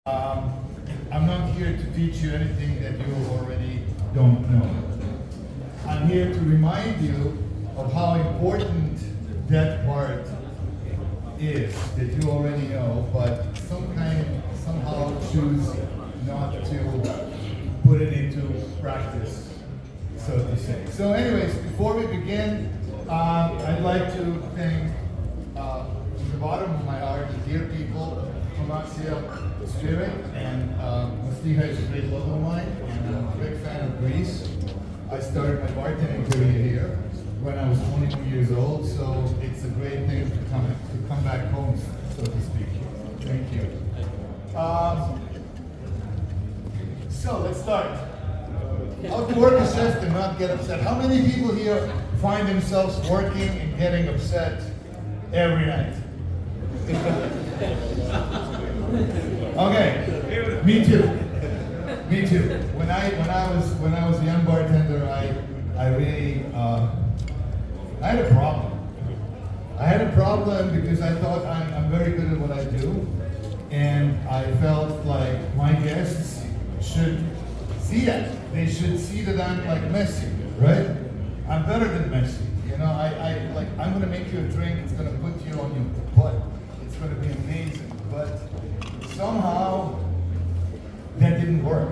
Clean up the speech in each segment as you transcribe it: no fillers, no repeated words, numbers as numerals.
Um, I'm not here to teach you anything that you already don't know. I'm here to remind you of how important that part is that you already know, but somehow choose not to put it into practice, so to say. So anyways, before we begin, I'd like to thank from the bottom of my heart the dear people from Athens Spirit, and Mastiha is a great love of mine, and I'm a big fan of Greece. I started my bartending career here when I was 22 years old, so it's a great thing to come back home, so to speak. Thank you. So let's start. How to work a shift and not get upset. How many people here find themselves working and getting upset every night? Okay, me too. Me too. When I was a young bartender, I really I had a problem. I had a problem because I thought I'm very good at what I do, and I felt like my guests should see that. They should see that I'm like Messi, right? I'm better than Messi. You know, I'm gonna make you a drink. It's gonna put you on your butt. It's gonna be amazing. But somehow that didn't work.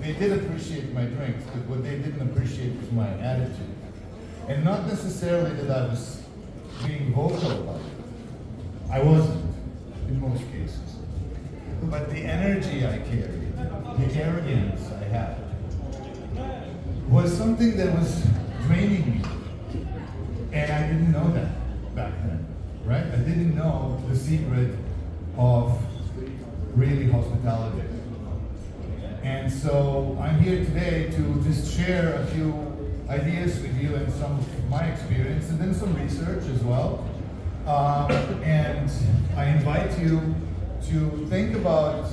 They did appreciate my drinks, but what they didn't appreciate was my attitude. And not necessarily that I was being vocal about it. I wasn't, in most cases. But the energy I carried, the arrogance I had, was something that was draining me. And I didn't know that back then, right? I didn't know the secret of really hospitality. And so I'm here today to just share a few ideas with you and some of my experience, and then some research as well. And I invite you to think about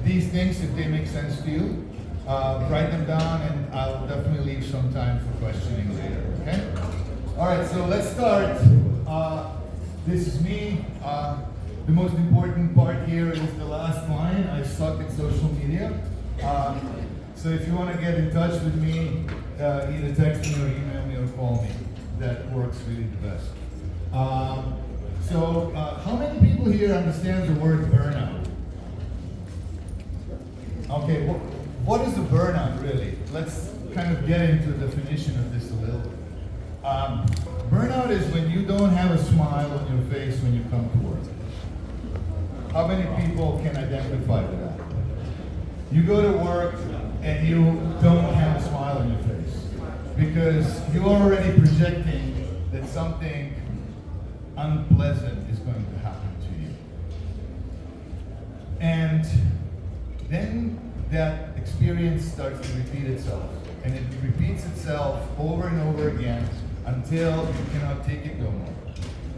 these things if they make sense to you. Write them down, and I'll definitely leave some time for questioning later, okay? All right, so let's start. This is me. The most important part here is the last line. I suck at social media. So if you want to get in touch with me, either text me or email me or call me. That works really the best. So how many people here understand the word burnout? Okay, what is a burnout really? Let's kind of get into the definition of this a little bit. Burnout is when you don't have a smile on your face when you come to work. How many people can identify with that? You go to work and you don't have a smile on your face because you're already projecting that something unpleasant is going to happen to you. And then that experience starts to repeat itself. And it repeats itself over and over again until you cannot take it no more.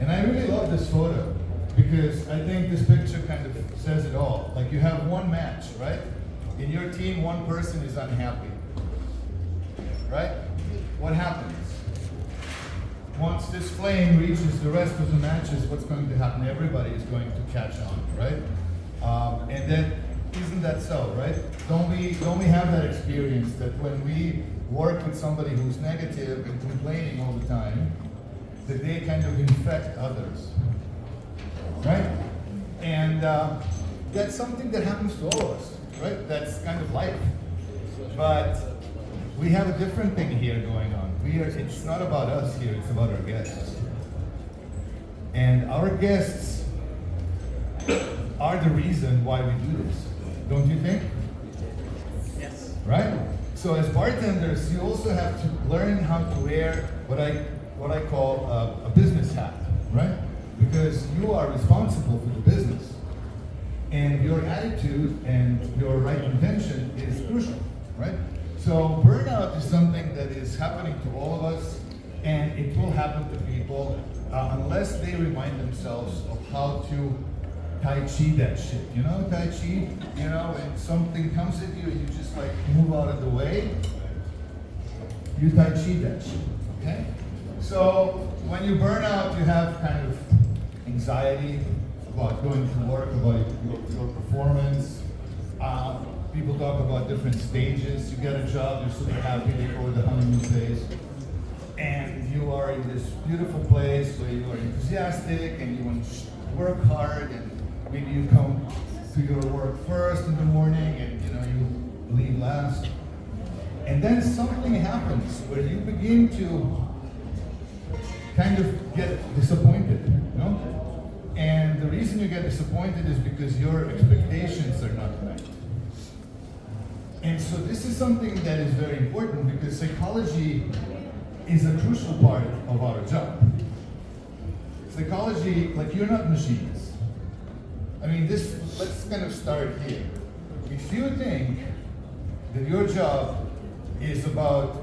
And I really love this photo because I think this picture kind of says it all. Like you have one match, right? In your team, one person is unhappy, right? What happens? Once this flame reaches the rest of the matches, what's going to happen? Everybody is going to catch on, right? And then, isn't that so, right? Don't we have that experience that when we work with somebody who's negative and complaining all the time, that they kind of infect others, right? And that's something that happens to all of us. Right? That's kind of life. But we have a different thing here going on. It's not about us here, it's about our guests. And our guests are the reason why we do this. Don't you think? Yes. Right? So as bartenders, you also have to learn how to wear what I call a business hat, right? Because you are responsible for the business. And your attitude and your right intention is crucial, right? So burnout is something that is happening to all of us, and it will happen to people unless they remind themselves of how to Tai Chi that shit. You know, Tai Chi, you know, when something comes at you and you just like move out of the way, you Tai Chi that shit, okay? So when you burn out, you have kind of anxiety, about going to work, about your performance, talk about different stages. You get a job, you're super happy, they go the honeymoon phase. And you are in this beautiful place where you are enthusiastic and you want to work hard, and maybe you come to your work first in the morning and you leave last. And then something happens where you begin to kind of get disappointed, And the reason you get disappointed is because your expectations are not met. And so this is something that is very important because psychology is a crucial part of our job. Psychology, like, you're not machines. I mean, let's kind of start here. If you think that your job is about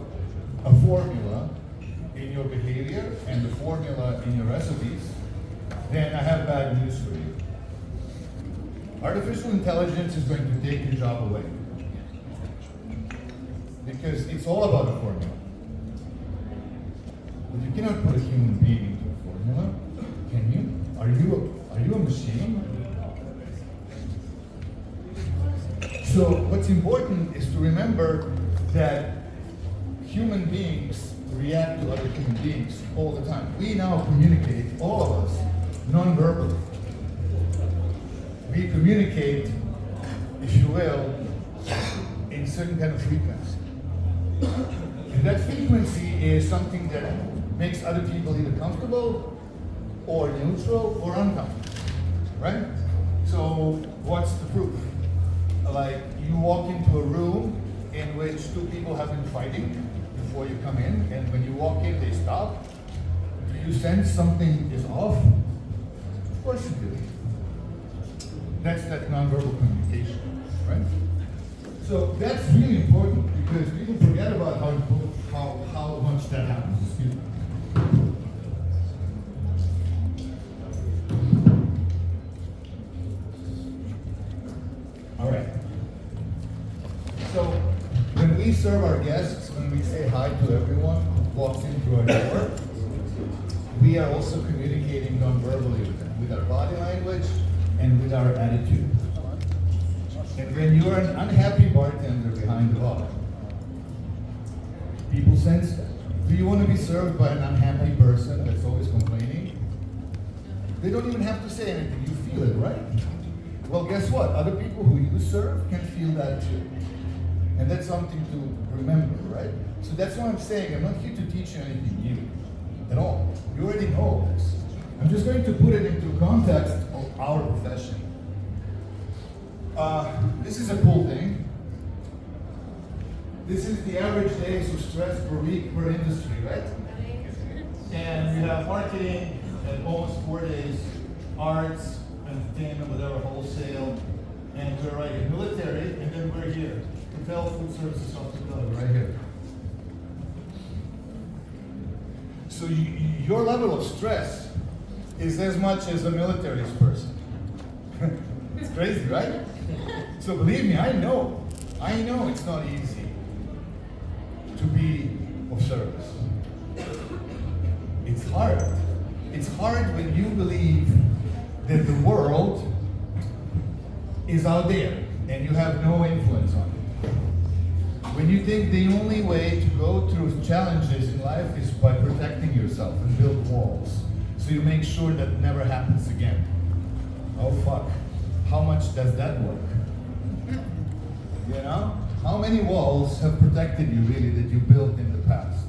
a formula in your behavior and the formula in your recipes, then I have bad news for you. Artificial intelligence is going to take your job away. Because it's all about a formula. But you cannot put a human being into a formula, can you? Are you a machine? So what's important is to remember that human beings react to other human beings all the time. We now communicate, all of us, non-verbally. We communicate, if you will, in certain kind of frequency. And that frequency is something that makes other people either comfortable or neutral or uncomfortable, right? So what's the proof? Like, you walk into a room in which two people have been fighting before you come in, and when you walk in, they stop. Do you sense something is off? Of course you do. That's that nonverbal communication, right? So that's really important because people forget about how much that happens. Excuse me. All right. So when we serve our guests, when we say hi to everyone who walks in through our door, we are also communicating non-verbally with them, with our body language and with our attitude. And when you're an unhappy bartender behind the bar, people sense that. Do you want to be served by an unhappy person that's always complaining? They don't even have to say anything. You feel it, right? Well, guess what? Other people who you serve can feel that too. And that's something to remember, right? So that's why I'm saying I'm not here to teach you anything new at all. You already know this. I'm just going to put it into context of our profession. This is a cool thing. This is the average days of stress per week per industry, right? And we have marketing at almost 4 days, arts, entertainment, whatever, wholesale, and we're right here, military, and then we're here, hotel, food services, hospitality, right here. So your level of stress is as much as a military's person. It's crazy, right? So believe me, I know it's not easy to be of service. It's hard. It's hard when you believe that the world is out there and you have no influence on it. When you think the only way to go through challenges in life is by protecting yourself and build walls, so you make sure that never happens again. Oh fuck, how much does that work? You know? How many walls have protected you really that you built in the past?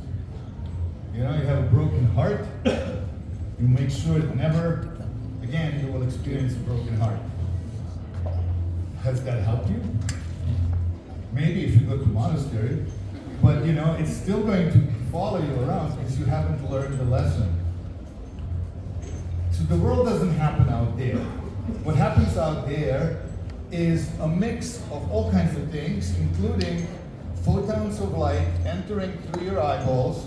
You know, you have a broken heart, you make sure that never again you will experience a broken heart. Has that helped you? Maybe if you go to monastery, but you know, it's still going to follow you around because you haven't learned the lesson. So the world doesn't happen out there. What happens out there is a mix of all kinds of things, including photons of light entering through your eyeballs,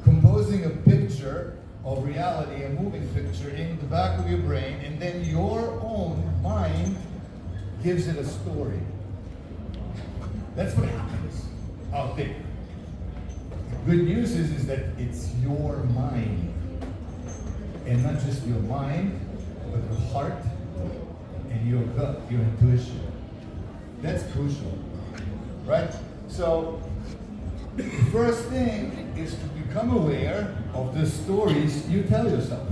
composing a picture of reality, a moving picture in the back of your brain, and then your own mind gives it a story. That's what happens out there. The good news is that it's your mind, and not just your mind, but your heart and your gut, your intuition. That's crucial. right? So the first thing is to become aware of the stories you tell yourself.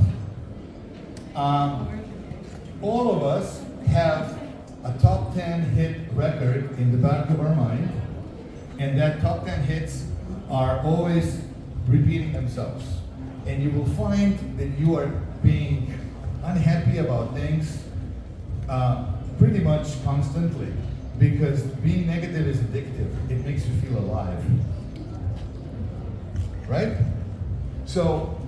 All of us have a top 10 hit record in the back of our mind, and that top 10 hits are always repeating themselves. And you will find that you are being unhappy about things pretty much constantly, because being negative is addictive. It makes you feel alive. Right? So,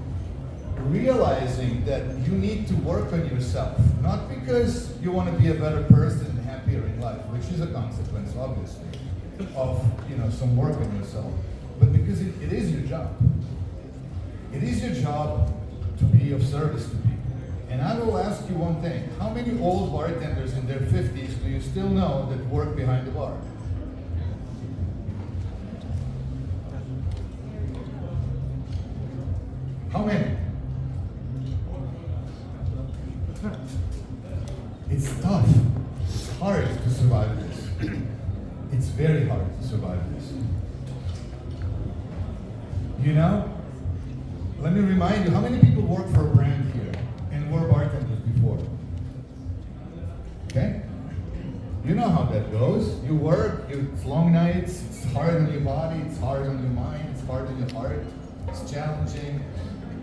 realizing that you need to work on yourself, not because you want to be a better person and happier in life, which is a consequence, obviously, of some work on yourself, but because it is your job. It is your job to be of service to people. And I will ask you one thing: how many old bartenders in their 50s do you still know that work behind the bar? How many? It's tough. It's hard to survive this. It's very hard to survive this. Let me remind you, how many people work for a brand here and were bartenders before? Okay? You know how that goes. You work, it's long nights, it's hard on your body, it's hard on your mind, it's hard on your heart, it's challenging.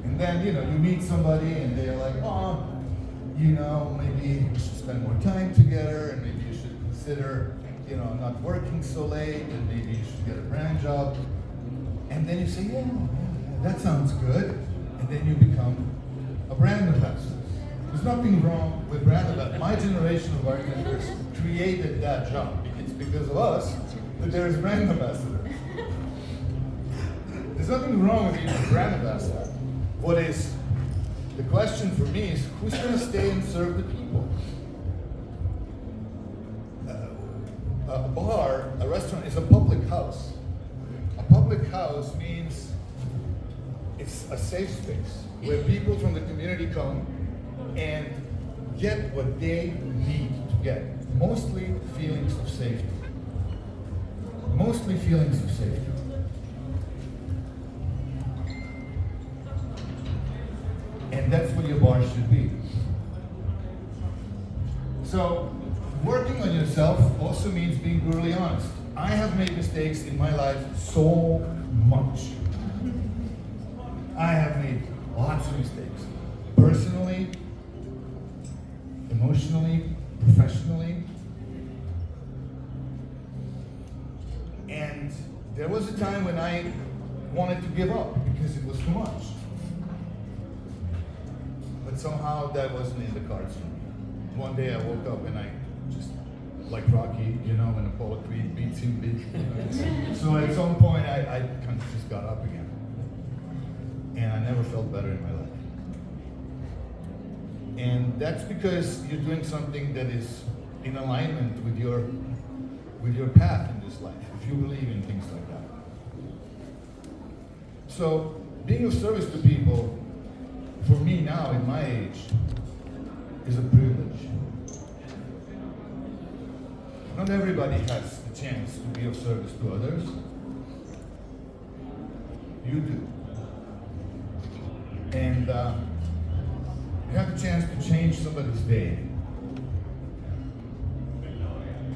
And then, you meet somebody and they're like, oh, maybe we should spend more time together, and maybe you should consider, not working so late, and maybe you should get a brand job. And then you say, yeah, that sounds good. And then you become a brand ambassador. There's nothing wrong with brand ambassador. My generation of bartenders created that job. It's because of us that there is brand ambassador. There's nothing wrong with being a brand ambassador. What is the question for me is, who's going to stay and serve the people? A bar, a restaurant is a public house. A public house means it's a safe space where people from the community come and get what they need to get. Mostly feelings of safety. Mostly feelings of safety. And that's what your bar should be. So, working on yourself also means being brutally honest. I have made mistakes in my life so much. I have made lots of mistakes. Personally, emotionally, professionally. And there was a time when I wanted to give up because it was too much. But somehow that wasn't in the cards for me. One day I woke up and I just, like Rocky, when Apollo Creed beats him. So at some point I kind of just got up again. And I never felt better in my life. And that's because you're doing something that is in alignment with your path in this life, if you believe in things like that. So being of service to people, for me now, in my age, is a privilege. Not everybody has the chance to be of service to others. You do. And you have the chance to change somebody's day.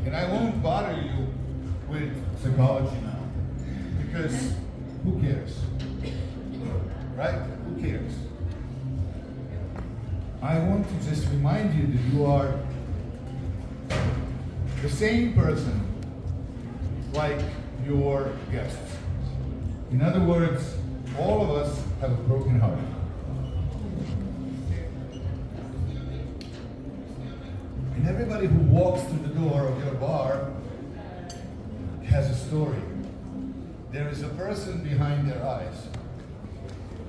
And I won't bother you with psychology now, because who cares? Right? Who cares? I want to just remind you that you are the same person like your guests. In other words, all of us have a broken heart. And everybody who walks through the door of your bar has a story. There is a person behind their eyes.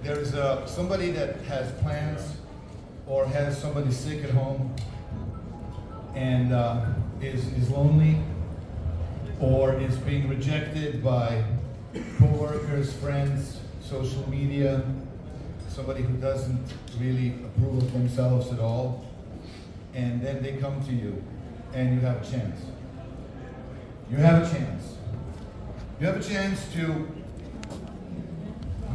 There is somebody that has plans, or has somebody sick at home and is lonely, or is being rejected by co-workers, friends, social media, somebody who doesn't really approve of themselves at all, and then they come to you and you have a chance. You have a chance. You have a chance to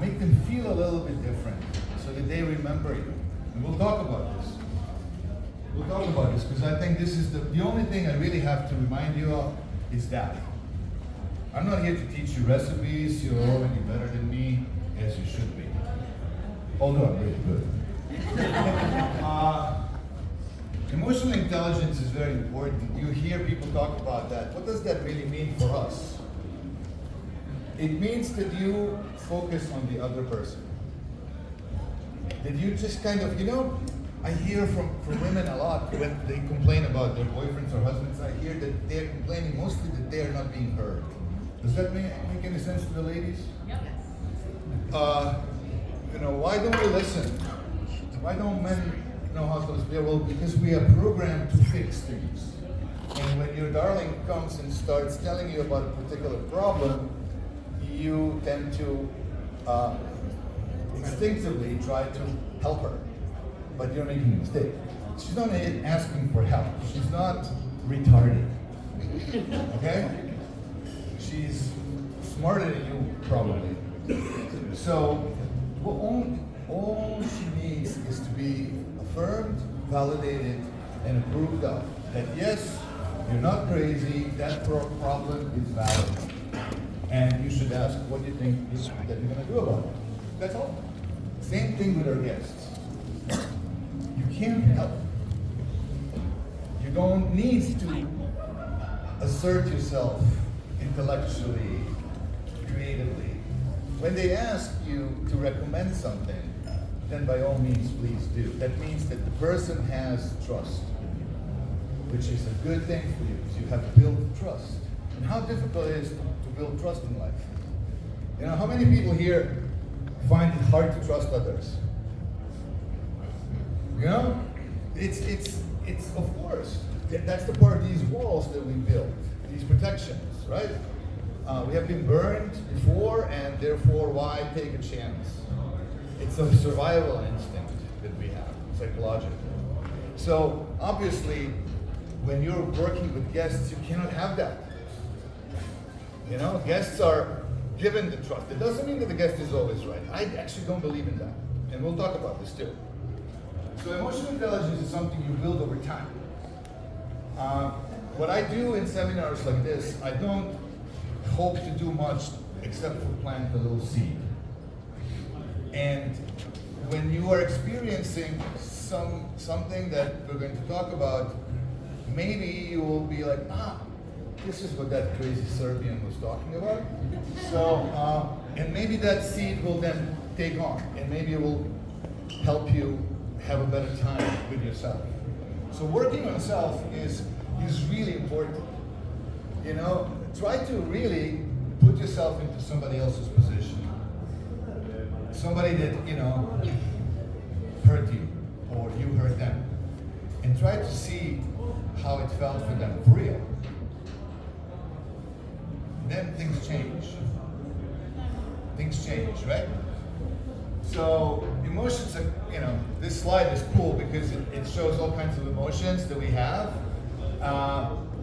make them feel a little bit different so that they remember you. And we'll talk about this. We'll talk about this because I think this is the only thing I really have to remind you of is that. I'm not here to teach you recipes. You're already better than me, as you should be. Although I'm really good. Emotional intelligence is very important. You hear people talk about that. What does that really mean for us? It means that you focus on the other person. That you just kind of, I hear from women a lot when they complain about their boyfriends or husbands. I hear that they're complaining mostly that they are not being heard. Does that make any sense to the ladies? Yes. Why don't we listen? Why don't men know how to listen? Well, because we are programmed to fix things. And when your darling comes and starts telling you about a particular problem, you tend to instinctively try to help her. But you're making a mistake. She's not asking for help. She's not retarded. Okay? She's smarter than you, probably. So, all she needs is to be affirmed, validated, and approved of. That yes, you're not crazy, that problem is valid. And you should ask, what do you think that you're going to do about it? That's all. Same thing with our guests. You can't help. You don't need to assert yourself intellectually, creatively. When they ask you to recommend something, then by all means, please do. That means that the person has trust, which is a good thing for you, because you have built trust. And how difficult it is to build trust in life. How many people here find it hard to trust others? It's of course, that's the part of these walls that we build, these protections, right? We have been burned before, and therefore, why take a chance? It's a survival instinct that we have, psychologically. So, obviously, when you're working with guests, you cannot have that. Guests are given the trust. It doesn't mean that the guest is always right. I actually don't believe in that. And we'll talk about this too. So emotional intelligence is something you build over time. What I do in seminars like this, I don't hope to do much except for plant a little seed. And when you are experiencing something that we're going to talk about, maybe you will be like, this is what that crazy Serbian was talking about. So, and maybe that seed will then take on, and maybe it will help you have a better time with yourself. So working on self is really important. Try to really put yourself into somebody else's position. Somebody that, hurt you, or you hurt them. And try to see how it felt for them, for real. Then things change. Things change, right? So emotions are, this slide is cool because it shows all kinds of emotions that we have.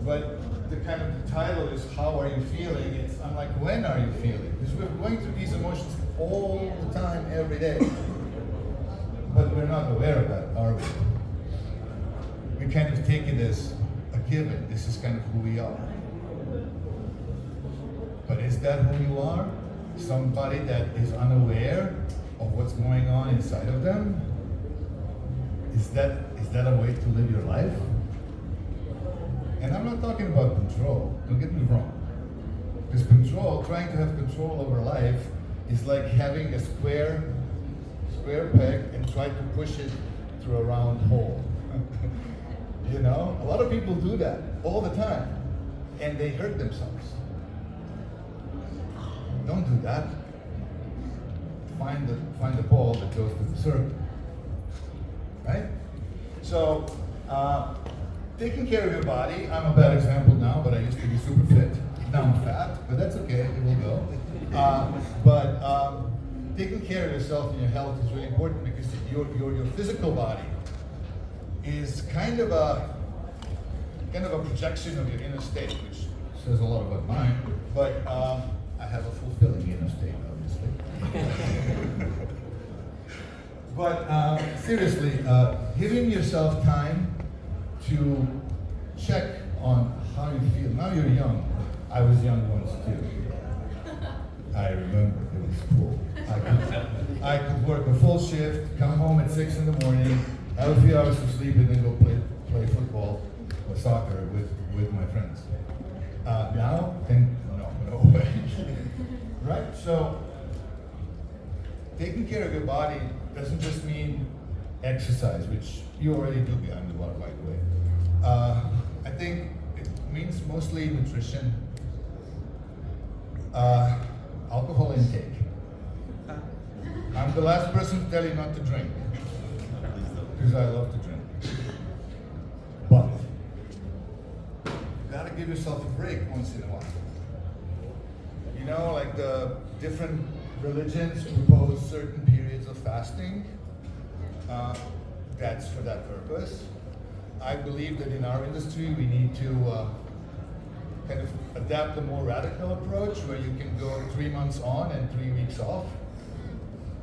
But the kind of the title is how are you feeling? I'm like, when are you feeling? Because we're going through these emotions all the time, every day. But we're not aware of that, are we? We kind of take it as a given. This is kind of who we are. But is that who you are? Somebody that is unaware of what's going on inside of them? Is that a way to live your life? And I'm not talking about control. Don't get me wrong. Because trying to have control over life is like having a square peg and try to push it through a round hole. A lot of people do that all the time, and they hurt themselves. Don't do that. Find the ball that goes to the circle, right? So, taking care of your body. I'm a bad example now, but I used to be super fit. Now I'm fat, but that's okay. It will go. But taking care of yourself and your health is really important because your physical body is kind of a projection of your inner state, which says a lot about mine. But have a fulfilling inner state, obviously. But seriously, giving yourself time to check on how you feel. Now you're young. I was young once too. I remember it was cool. I could work a full shift, come home at 6 in the morning, have a few hours of sleep, and then go play football or soccer with my friends. Now, no way. Right? So, taking care of your body doesn't just mean exercise, which you already do behind the bar, by the way. I think it means mostly nutrition, alcohol intake. I'm the last person to tell you not to drink, because I love to drink. But you gotta give yourself a break once in a while. You know, like the different religions propose certain periods of fasting. That's for that purpose. I believe that in our industry we need to kind of adapt a more radical approach where you can go 3 months on and 3 weeks off.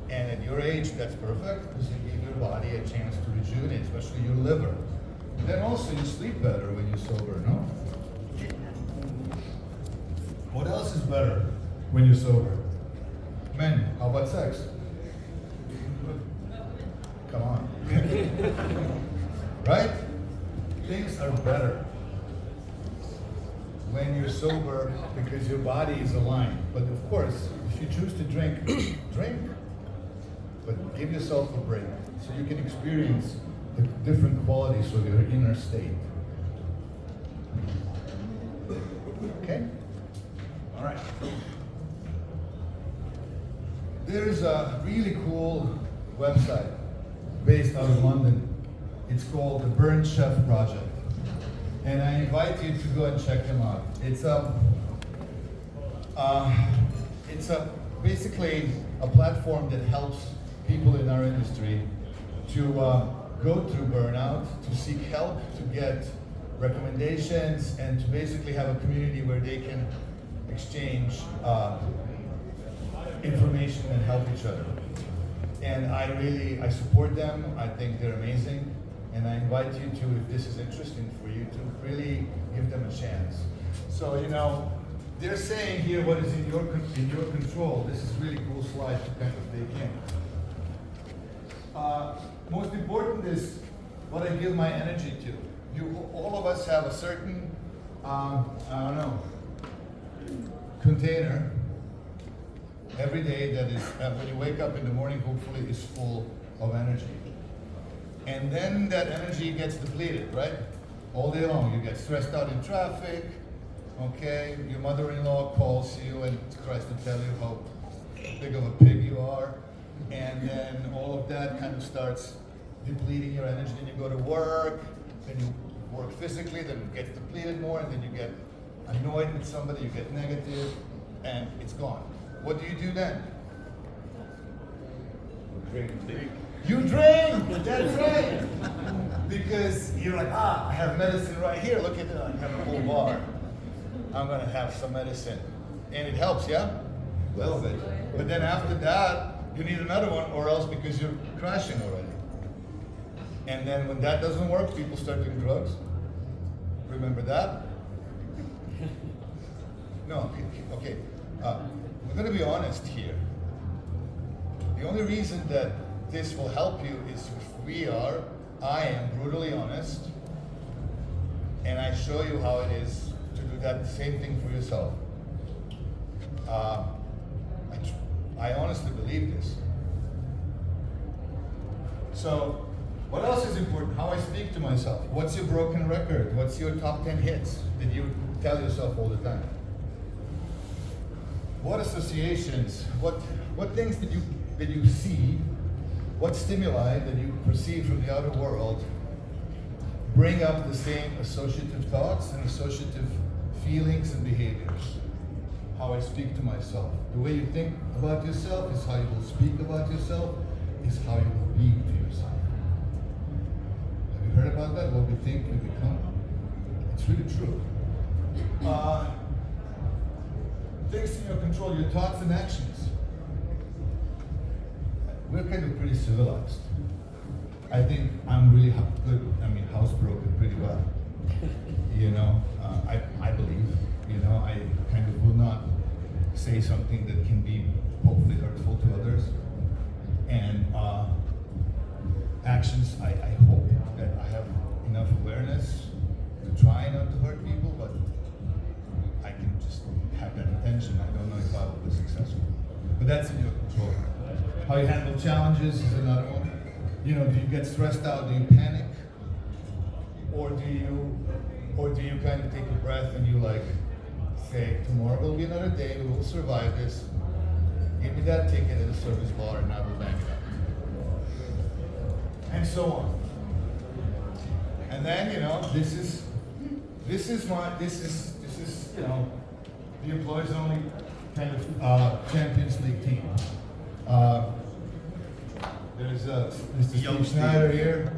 And at your age, that's perfect because you give your body a chance to rejuvenate, especially your liver. And then also you sleep better when you're sober, no? What else is better when you're sober? Men, how about sex? Come on. Right? Things are better when you're sober because your body is aligned. But of course, if you choose to drink, drink. But give yourself a break so you can experience the different qualities of your inner state. Okay? All right. There's a really cool website based out of London. It's called the Burnt Chef Project. And I invite you to go and check them out. It's basically a platform that helps people in our industry to go through burnout, to seek help, to get recommendations, and to basically have a community where they can exchange information and help each other. And I support them. I think they're amazing. And I invite you to, if this is interesting for you, to really give them a chance. So, you know, they're saying here what is in your control. This is a really cool slide to kind of dig in. Most important is what I give my energy to. All of us have a certain, container every day that is, when you wake up in the morning, hopefully is full of energy. And then that energy gets depleted, right? All day long. You get stressed out in traffic, okay? Your mother-in-law calls you and tries to tell you how big of a pig you are. And then all of that kind of starts depleting your energy. Then you go to work, then you work physically, then it gets depleted more, and then you get annoyed with somebody, you get negative, and it's gone. What do you do then? Drink. You drink! That's right! Because you're like, I have medicine right here. Look at that, I have a whole bar. I'm gonna have some medicine. And it helps, yeah? A little bit. But then after that, you need another one, or else because you're crashing already. And then when that doesn't work, people start doing drugs. Remember that? No, okay. We're gonna be honest here. The only reason that this will help you is if I am brutally honest, and I show you how it is to do that same thing for yourself. I honestly believe this. So, what else is important? How I speak to myself. What's your broken record? What's your top 10 hits that you tell yourself all the time? What associations, what things that you see, what stimuli that you perceive from the outer world bring up the same associative thoughts and associative feelings and behaviors? How I speak to myself. The way you think about yourself is how you will speak about yourself, is how you will be to yourself. Have you heard about that? What we think, we become? It's really true. things in your control, your thoughts and actions. We're kind of pretty civilized. I think I'm really good, housebroken pretty well. I believe, I kind of will not say something that can be hopefully hurtful to others. And actions, I hope that I have enough awareness to try not to hurt people, but I can just have that intention. I don't know if I will be successful. But that's in your control. How you handle challenges is another one. Do you get stressed out? Do you panic? Or do you kind of take a breath and you say, tomorrow will be another day, we will survive this. Give me that ticket at the service bar and I will bang it up. And so on. And then, this is the employees only kind of Champions League team. There's Mr. Steve Schneider here,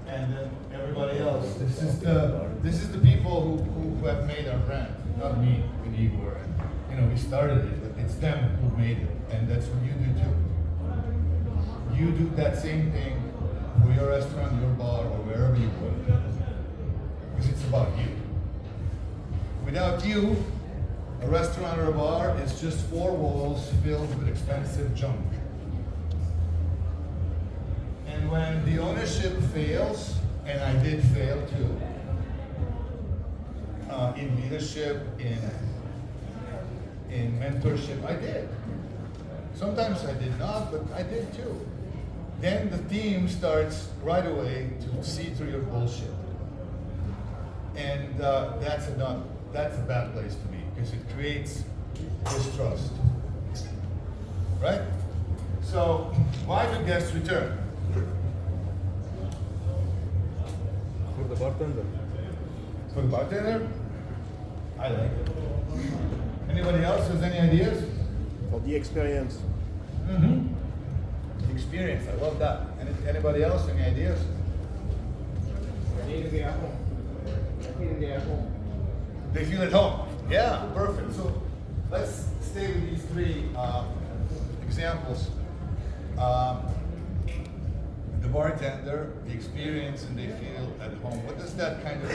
and then everybody else. This is the people who have made our brand, not me and Igor. We started it, but it's them who made it, and that's what you do too. You do that same thing for your restaurant, your bar, or wherever you work, because it's about you. Without you, a restaurant or a bar is just four walls filled with expensive junk. And when the ownership fails, and I did fail too, in leadership, in mentorship, I did. Sometimes I did not, but I did too. Then the team starts right away to see through your bullshit. And that's a bad place to be, because it creates distrust. Right? So, why do guests return? For the bartender. For the bartender? I like it. Anybody else has any ideas? For the experience. Mm-hmm. Experience, I love that. Anybody else, any ideas? They feel at home. They feel at home. Yeah, perfect. So let's stay with these three examples. The bartender, the experience, and they feel at home. What does that kind of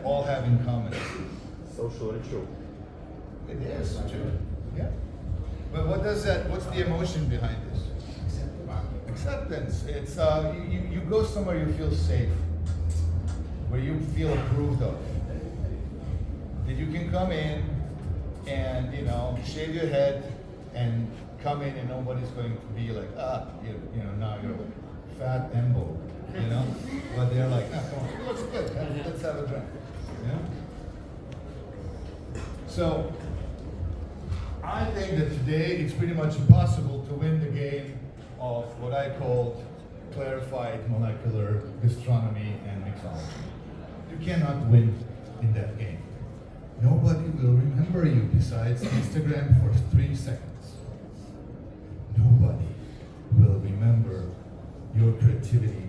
all have in common? Social ritual. It is true. Yeah. But what's the emotion behind this? Acceptance. It's you go somewhere you feel safe, where you feel approved of. That you can come in and shave your head and come in and nobody's going to be like, now you're a fat embo, But they're like, come on, it looks good. Let's have a drink. So I think that today it's pretty much impossible to win the game of what I called clarified molecular gastronomy and mixology. You cannot win in that game. Nobody will remember you besides Instagram for 3 seconds. Nobody will remember your creativity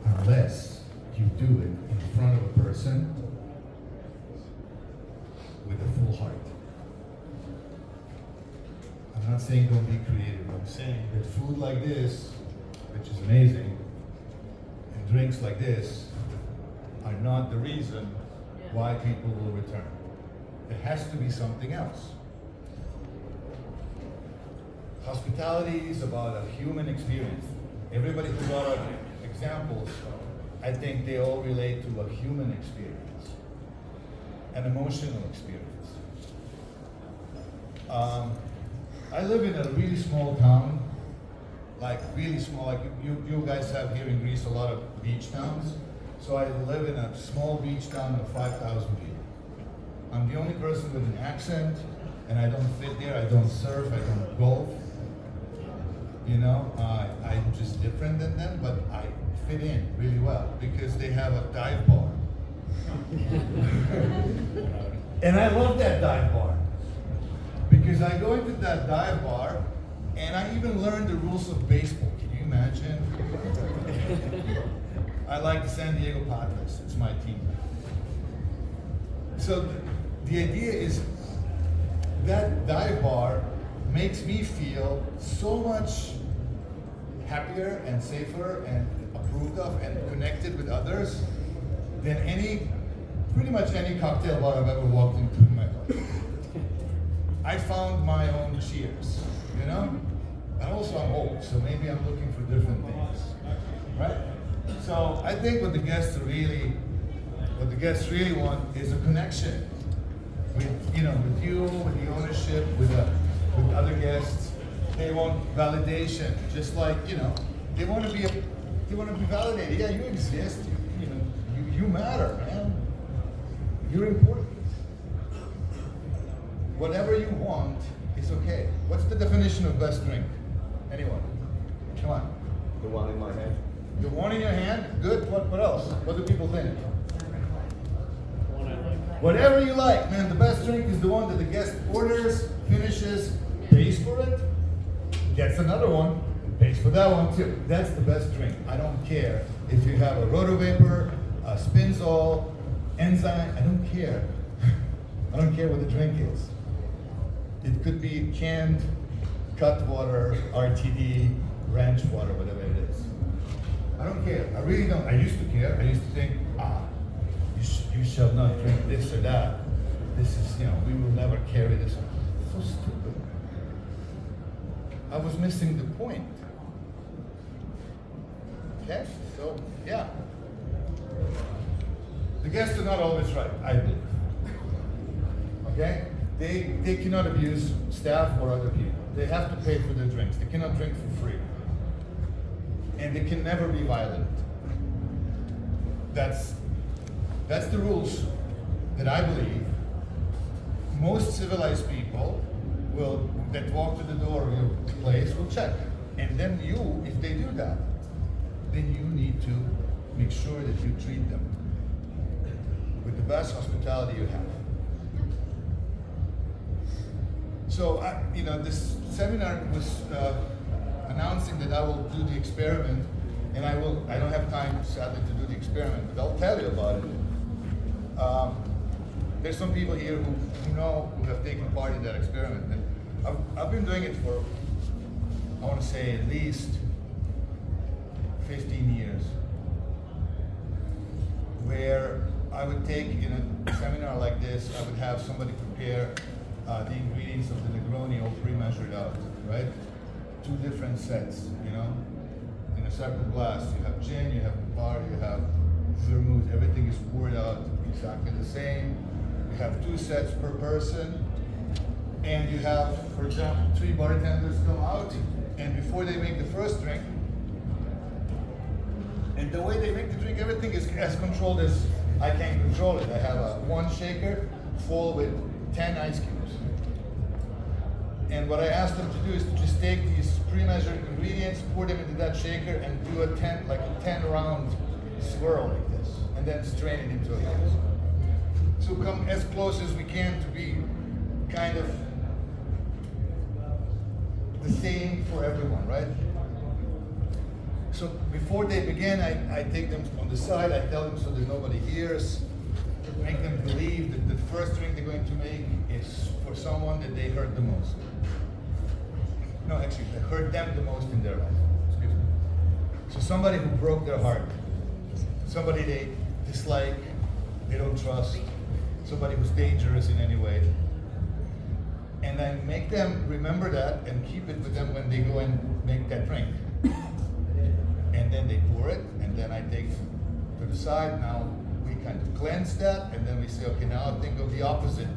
unless you do it in front of a person with a full heart. I'm not saying don't be creative. I'm saying that food like this, which is amazing, and drinks like this are not the reason why people will return. There has to be something else. Hospitality is about a human experience. Everybody who brought out examples, I think they all relate to a human experience, an emotional experience. I live in a really small town, really small, like you guys have here in Greece a lot of beach towns. So I live in a small beach town of 5,000 people. I'm the only person with an accent, and I don't fit there. I don't surf, I don't golf. I'm just different than them, but I fit in really well because they have a dive bar. And I love that dive bar because I go into that dive bar and I even learned the rules of baseball. Can you imagine? I like the San Diego Padres. It's my team. So the idea is that dive bar makes me feel so much happier and safer and approved of and connected with others than pretty much any cocktail bar I've ever walked into in my life. I found my own cheers, you know? And also I'm old, so maybe I'm looking for different things, right? So I think what the guests really want is a connection with you, with the ownership, with other guests. They want validation, just like they want to be validated. Yeah, you exist. You matter, man. You're important. Whatever you want is okay. What's the definition of best drink? Anyone? Come on. The one in my hand. The one in your hand? Good. What else? What do people think? Whatever you like, man. The best drink is the one that the guest orders, finishes, pays for it, gets another one, and pays for that one too. That's the best drink. I don't care if you have a Rotovapor, a Spinzol, Enzyme. I don't care. I don't care what the drink is. It could be canned, cut water, RTD, ranch water, whatever it is. I don't care. I really don't. I used to care. I used to think, you shall not drink this or that. This is, we will never carry this. So stupid. I was missing the point. Okay? So, yeah. The guests are not always right, I believe. Okay? They cannot abuse staff or other people. They have to pay for their drinks. They cannot drink for free. And they can never be violent. That's the rules that I believe most civilized people that walk to the door of your place will check. And then you, if they do that, then you need to make sure that you treat them with the best hospitality you have. So, this seminar was announcing that I will do the experiment, and I don't have time, sadly, to do the experiment, but I'll tell you about it. There's some people here who have taken part in that experiment, and I've been doing it for, I want to say, at least 15 years, where I would take, in a seminar like this, I would have somebody prepare the ingredients of the Negroni all pre-measured out, right? 2 different sets, in a separate glass. You have gin, you have bar, you have vermouth. Everything is poured out exactly the same. You have 2 sets per person, and you have, for example, 3 bartenders come out, and before they make the first drink, and the way they make the drink, everything is as controlled as I can control it. I have a 1 shaker full with 10 ice cubes. And what I asked them to do is to just take these pre-measured ingredients, pour them into that shaker, and do a 10-round swirl like this, and then strain it into a glass. So come as close as we can to be kind of the same for everyone, right? So before they begin, I take them on the side, I tell them so that nobody hears, make them believe that the first drink they're going to make is for someone that they hurt the most. No, actually, that hurt them the most in their life. Excuse me. So somebody who broke their heart, somebody they dislike, they don't trust, somebody who's dangerous in any way. And I make them remember that and keep it with them when they go and make that drink. And then they pour it, and then I take to the side. Now we kind of cleanse that, and then we say, okay, now think of the opposite.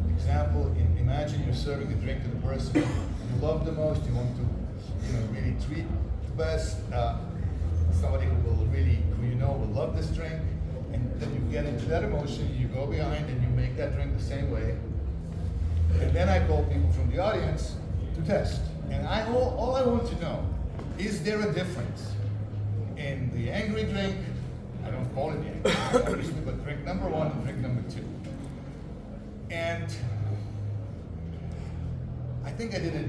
Example, imagine you're serving a drink to the person you love the most, you want to really treat the best, somebody who will love this drink, and then you get into that emotion, you go behind and you make that drink the same way. And then I call people from the audience to test. And all I want to know, is there a difference in the angry drink? I don't call it the angry drink, obviously, but drink number 1 and drink number 2. And I think I did it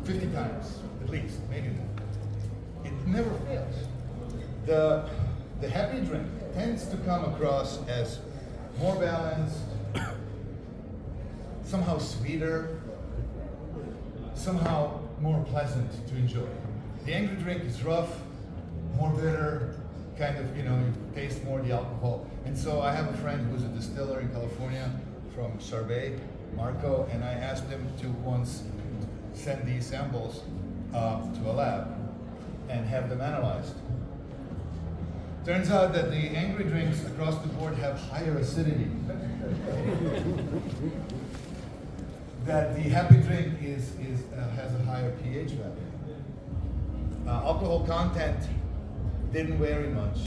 50 times, at least, maybe more. It never fails. The happy drink tends to come across as more balanced, somehow sweeter, somehow more pleasant to enjoy. The angry drink is rough, more bitter, kind of, you taste more the alcohol. And so I have a friend who's a distiller in California from Charbet, Marco, and I asked him to once send these samples to a lab and have them analyzed. Turns out that the angry drinks across the board have higher acidity. That the happy drink has a higher pH value. Alcohol content didn't vary much,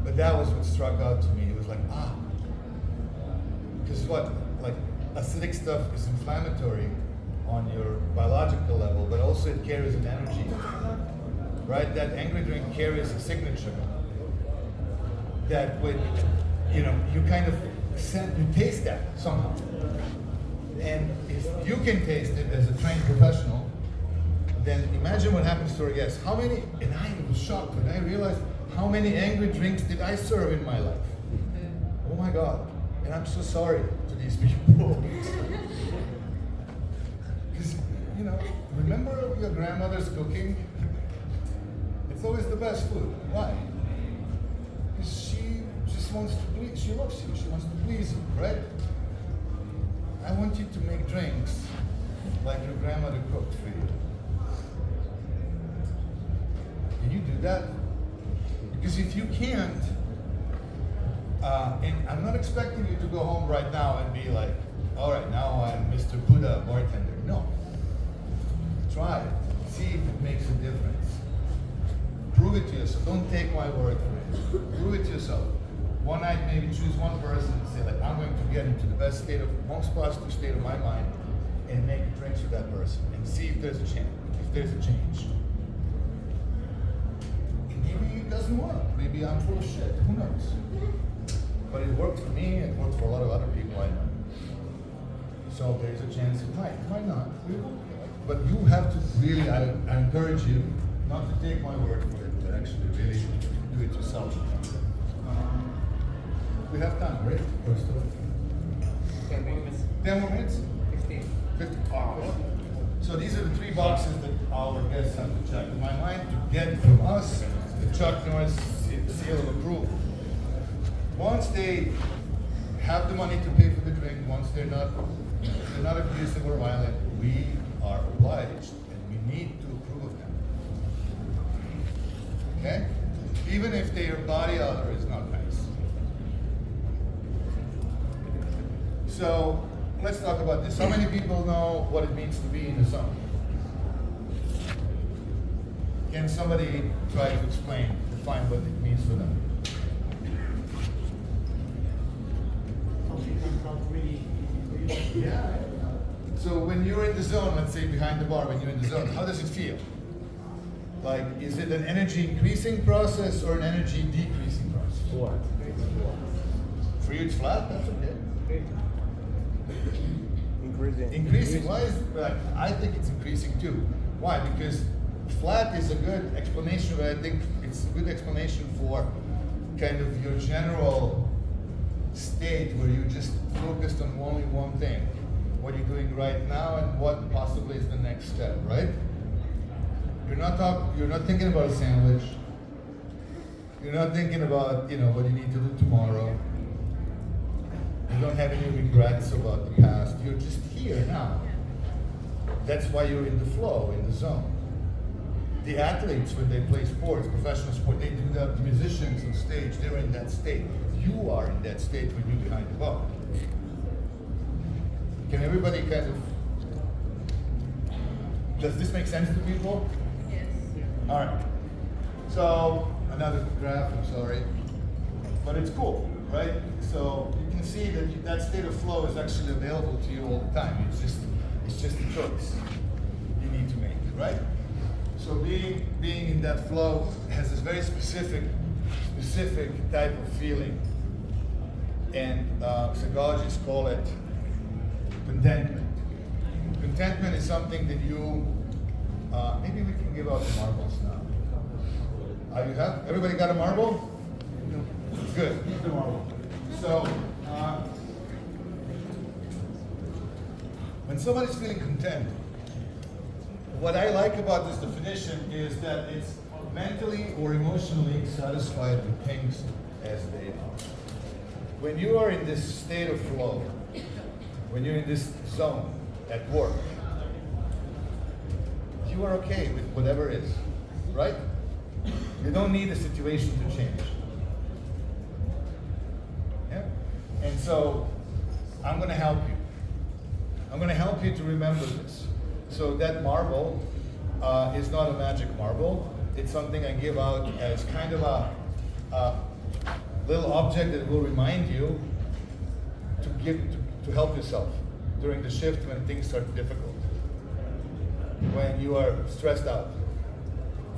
but that was what struck out to me. It was like, because like acidic stuff is inflammatory on your biological level, but also it carries an energy, right? That angry drink carries a signature that when, you kind of you taste that somehow. And if you can taste it as a trained professional, then imagine what happens to our guests. And I was shocked when I realized how many angry drinks did I serve in my life. Oh my God. And I'm so sorry to these people. Because, remember your grandmother's cooking? It's always the best food. Why? Because she just wants to please, she loves you, she wants to please you, right? I want you to make drinks like your grandmother cooked for you. Can you do that? Because if you can't, and I'm not expecting you to go home right now and be like, all right, now I'm Mr. Buddha bartender. No. Try it. See if it makes a difference. Prove it to yourself. Don't take my word for it. Prove it to yourself. One night, maybe choose one person and say, like, I'm going to get into the best most positive state of my mind and make drinks with that person and see if there's a change. If there's a change. And maybe it doesn't work. Maybe I'm full of shit. Who knows? But it worked for me. It worked for a lot of other people I know. So there's a chance it might. It might not. But you have to really, I encourage you not to take my word for it, but actually really do it yourself. We have time, right? 10 minutes. 10 more minutes? 15. 50. Oh. So these are the 3 boxes that our guests have to check. In my mind, to get from us the Chuck Norris seal of approval. Once they have the money to pay for the drink, once they're not abusive or violent, we are obliged and we need to approve of them. Okay? Even if their body odor is not nice. So let's talk about this. How many people know what it means to be in the zone? Can somebody try to define what it means for them? Yeah. So when you're in the zone, let's say behind the bar, when you're in the zone, how does it feel? Like, is it an energy increasing process or an energy decreasing process? Flat. For you, it's flat. That's okay. Increasing. Increasing. Why is it? I think it's increasing too. Why? Because flat is a good explanation, but I think it's a good explanation for kind of your general state where you just focused on only one thing. What you're doing right now and what possibly is the next step, right? You're not thinking about a sandwich. You're not thinking about, what you need to do tomorrow. You don't have any regrets about the past. You're just here now. That's why you're in the flow, in the zone. The athletes, when they play sports, professional sport, they do that. The musicians on stage, they're in that state. You are in that state when you're behind the bar. Can everybody kind of... Does this make sense to people? Yes. All right. So, another graph, I'm sorry. But it's cool, right? So, you can see that that state of flow is actually available to you all the time. It's just a choice you need to make, right? So being in that flow has this very specific type of feeling. And psychologists call it contentment. Contentment is something that you, maybe we can give out the marbles now. You have? Everybody got a marble? No. Good. Use the marble. So, When somebody's feeling content, what I like about this definition is that it's mentally or emotionally satisfied with things as they are. When you are in this state of flow, when you're in this zone at work, you are okay with whatever is, right? You don't need the situation to change. Yeah? And so, I'm going to help you. I'm going to help you to remember this. So that marble is not a magic marble. It's something I give out as kind of a little object that will remind you to help yourself during the shift when things are difficult, when you are stressed out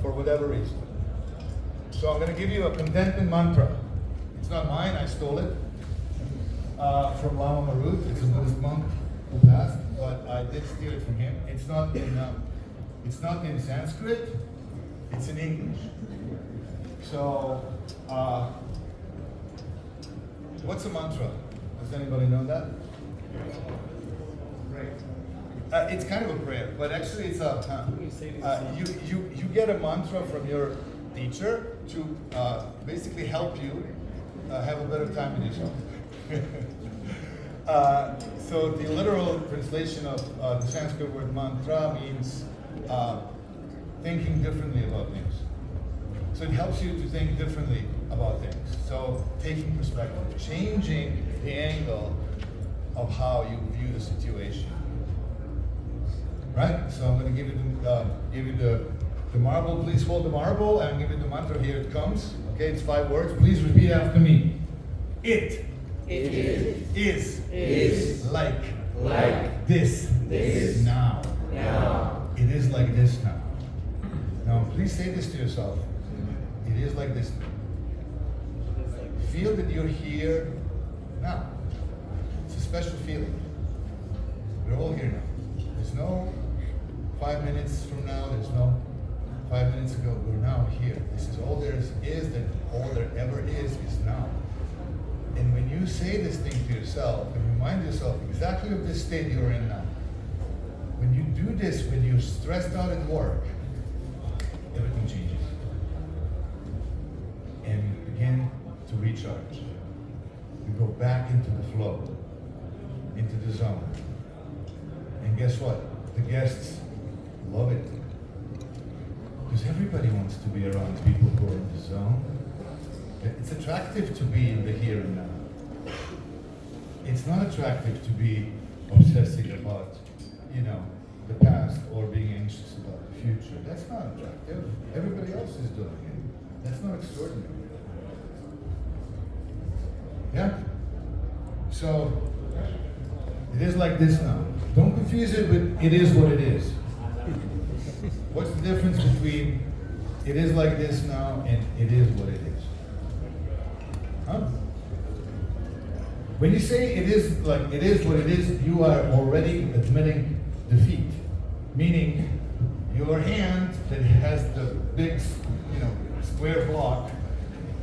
for whatever reason. So I'm going to give you a contentment mantra. It's not mine, I stole it from Lama Marut. It's a Buddhist monk who passed, but I did steal it from him. It's not in Sanskrit, it's in English. So, what's a mantra? Does anybody know that? It's kind of a prayer, but actually it's you get a mantra from your teacher to basically help you have a better time with yourself. So the literal translation of the Sanskrit word mantra means thinking differently about things. So it helps you to think differently about things. So taking perspective, changing the angle of how you view the situation. Right? So I'm going to give you the marble. Please hold the marble and give you the mantra. Here it comes. Okay, it's 5 words. Please repeat after me. It is like this now. It is like this now. Now, please say this to yourself. It is like this now. Feel that you're here now. It's a special feeling. We're all here now. There's no 5 minutes from now. There's no 5 minutes ago. We're now here. This is all there is that all there ever is now. And when you say this thing to yourself and remind yourself exactly of this state you're in now, when you do this, when you're stressed out at work, everything changes. And you begin to recharge. You go back into the flow, into the zone. And guess what? The guests love it. Because everybody wants to be around people who are in the zone. It's attractive to be in the here and now. It's not attractive to be obsessing about, the past or being anxious about the future. That's not attractive. Everybody else is doing it. That's not extraordinary. Yeah? So, it is like this now. Don't confuse it with it is what it is. What's the difference between it is like this now and it is what it is? Huh? When you say it is like it is what it is, you are already admitting defeat. Meaning, your hand that has the big, square block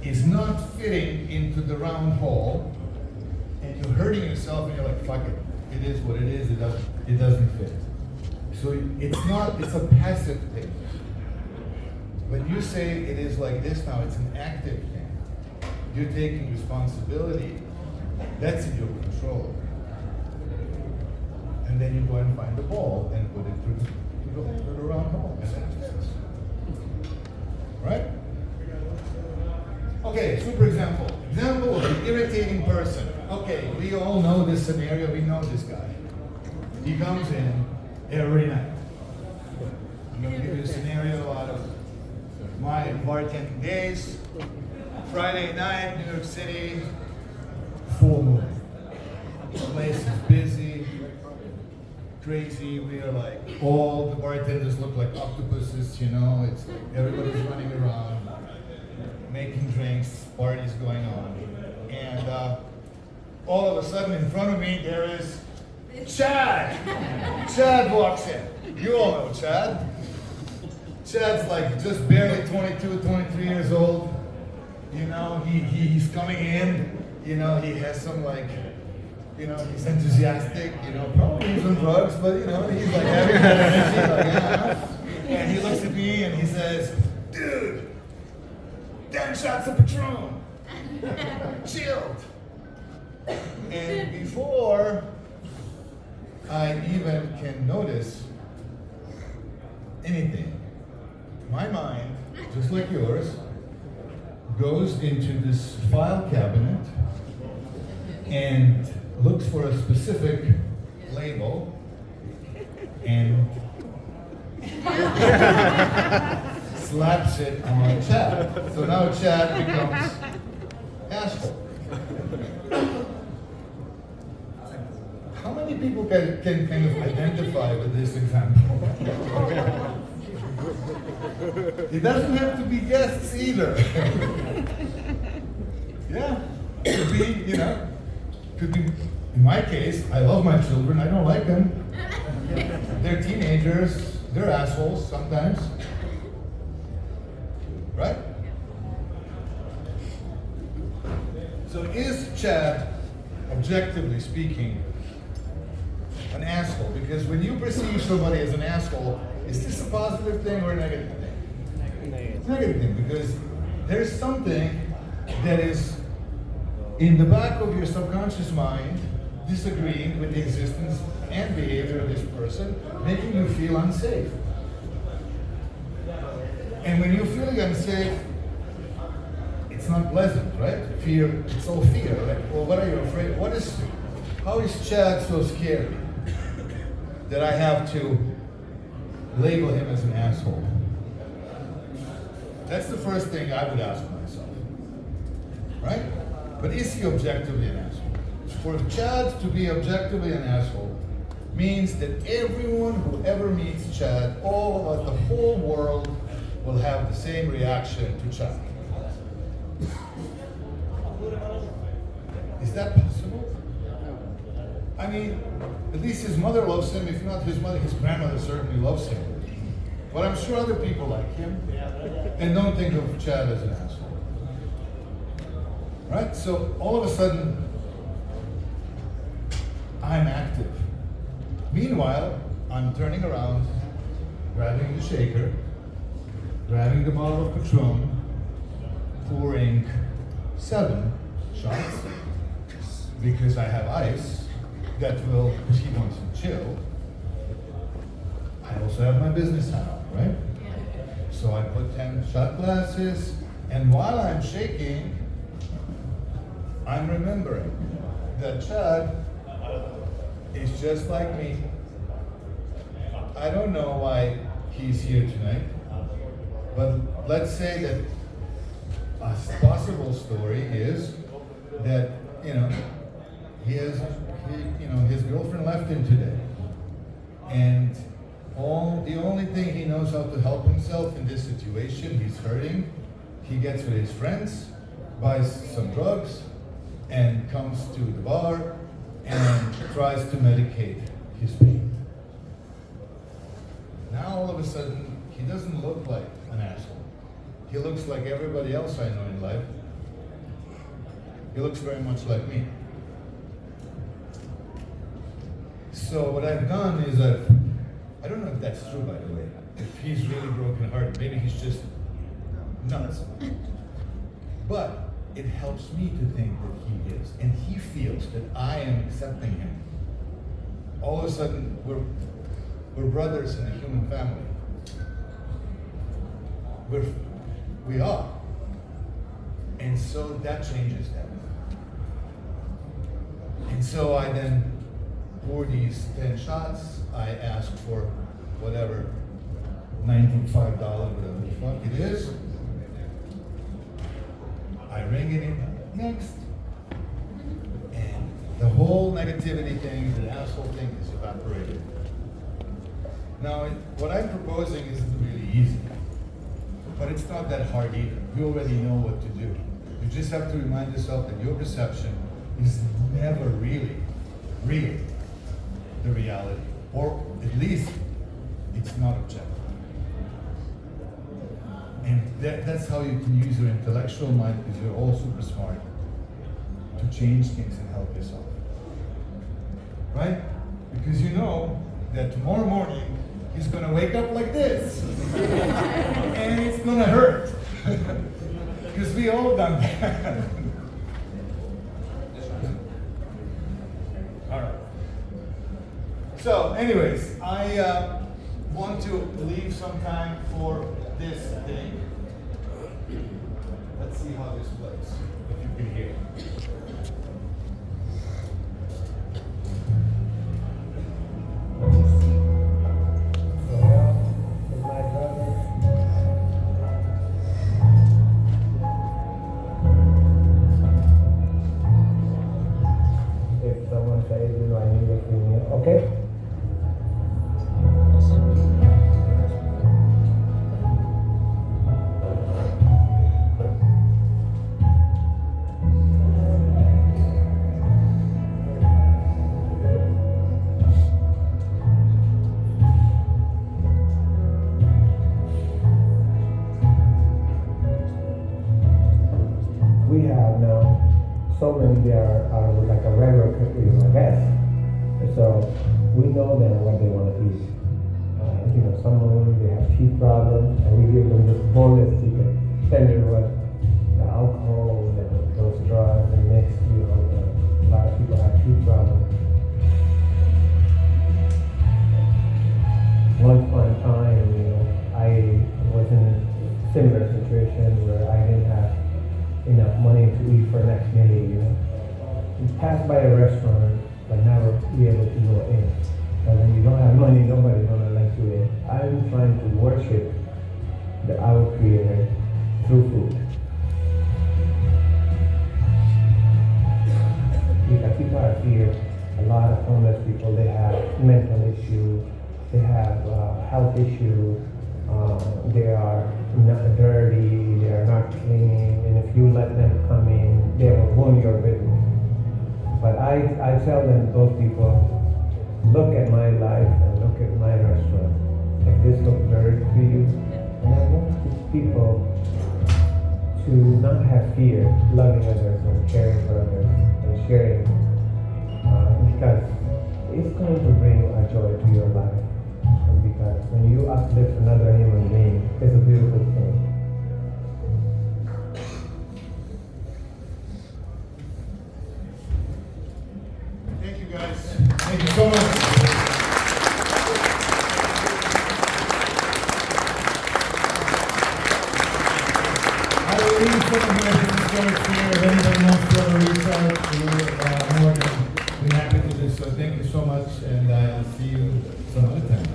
is not fitting into the round hole, and you're hurting yourself, and you're like, fuck it. It is what it is. It doesn't fit. So it's a passive thing. When you say it is like this now, it's an active thing. You're taking responsibility. That's in your control. And then you go and find the ball and put it through the round hole. And then it fits. Right? Okay, super example. Example of an irritating person. Okay, we all know this scenario. We know this guy. He comes in every night. I'm going to give you a scenario out of my bartending days. Friday night, New York City, full moon. The place is busy, crazy. We are like, all the bartenders look like octopuses, It's like everybody's running around, making drinks, parties going on. And all of a sudden in front of me, there is Chad. Chad walks in. You all know Chad. Chad's like just barely 22, 23 years old. He's coming in. He has some like he's enthusiastic, probably he's on drugs, but he's like having that energy, like, and he looks at me and he says, dude, 10 shots of Patron, chilled. And before I even can notice anything, my mind, just like yours, goes into this file cabinet and looks for a specific label and slaps it on Chad. So now Chad becomes asshole. How many people can kind of identify with this example? It doesn't have to be guests either. Yeah, could be, could be, in my case, I love my children, I don't like them. They're teenagers, they're assholes sometimes. Right? So is Chad, objectively speaking, an asshole? Because when you perceive somebody as an asshole, is this a positive thing or a negative thing? It's a negative thing, because there's something that is in the back of your subconscious mind disagreeing with the existence and behavior of this person, making you feel unsafe. And when you're feeling unsafe, it's not pleasant, right? Fear, it's all fear, right? Well, what are you afraid of? How is Chad so scary that I have to label him as an asshole? That's the first thing I would ask myself, right? But is he objectively an asshole? For Chad to be objectively an asshole means that everyone who ever meets Chad, all of the whole world, will have the same reaction to Chad. Is that possible? I mean, at least his mother loves him. If not his mother, his grandmother certainly loves him. But I'm sure other people like him and don't think of Chad as an asshole. Right? So all of a sudden, I'm active. Meanwhile, I'm turning around, grabbing the shaker, grabbing the bottle of Patron, pouring 7 shots, because I have ice that will, because he wants to chill. I also have my business hat on, right? So I put 10 shot glasses, and while I'm shaking, I'm remembering that Chad is just like me. I don't know why he's here tonight, but let's say that a possible story is that, his girlfriend left him today. And the only thing he knows how to help himself in this situation, he's hurting. He gets with his friends, buys some drugs, and comes to the bar and tries to medicate his pain. Now all of a sudden, he doesn't look like an asshole. He looks like everybody else I know in life. He looks very much like me. So what I've done is I don't know if that's true, by the way. If he's really brokenhearted, maybe he's just nuts. But it helps me to think that he is, and he feels that I am accepting him. All of a sudden, we're brothers in the human family. We are. And so that changes that. And so I then pour these 10 shots. I ask for whatever, $95, whatever the fuck it is. I ring it in next. And the whole negativity thing, the asshole thing is evaporated. Now, what I'm proposing isn't really easy. But it's not that hard either. You already know what to do. You just have to remind yourself that your perception is never really the reality. Or at least, it's not objective. And that's how you can use your intellectual mind, because you're all super smart, to change things and help yourself. right? Because you know that tomorrow morning he's gonna wake up like this, and it's gonna hurt. Because we all done that. All right. So, anyways, I want to leave some time for this thing. Let's see how this plays, if you can hear. If someone says, I need a female, okay? We have now so many there are like a regular guest. So we know them what they want to eat. Some of them they have teeth problems, and we give them this bonus ticket. Then there was the alcohol and those drugs and mix. A lot of people have teeth problems. Once upon a time, I was in a similar situation where I didn't have enough money to eat for next day, You pass by a restaurant, but never be able to go in. And when you don't have money, nobody's gonna let you in. I'm trying to worship our Creator through food. Because people are here, a lot of homeless people, they have mental issues, they have health issues, they are not dirty, they are not clean, and if you let them come in, they will ruin your business. But I tell them, those people, look at my life and look at my restaurant. If this looks dirty to you, and I want these people to not have fear, loving others and caring for others and sharing, because it's going to bring a joy to your life. Because when you uplift another human being, it's a beautiful thing. Thank you, guys. Thank you so much. I will leave some of my business cards here. If anybody wants to reach out, we're more than happy to do so. Thank you so much, and I'll see you some other time.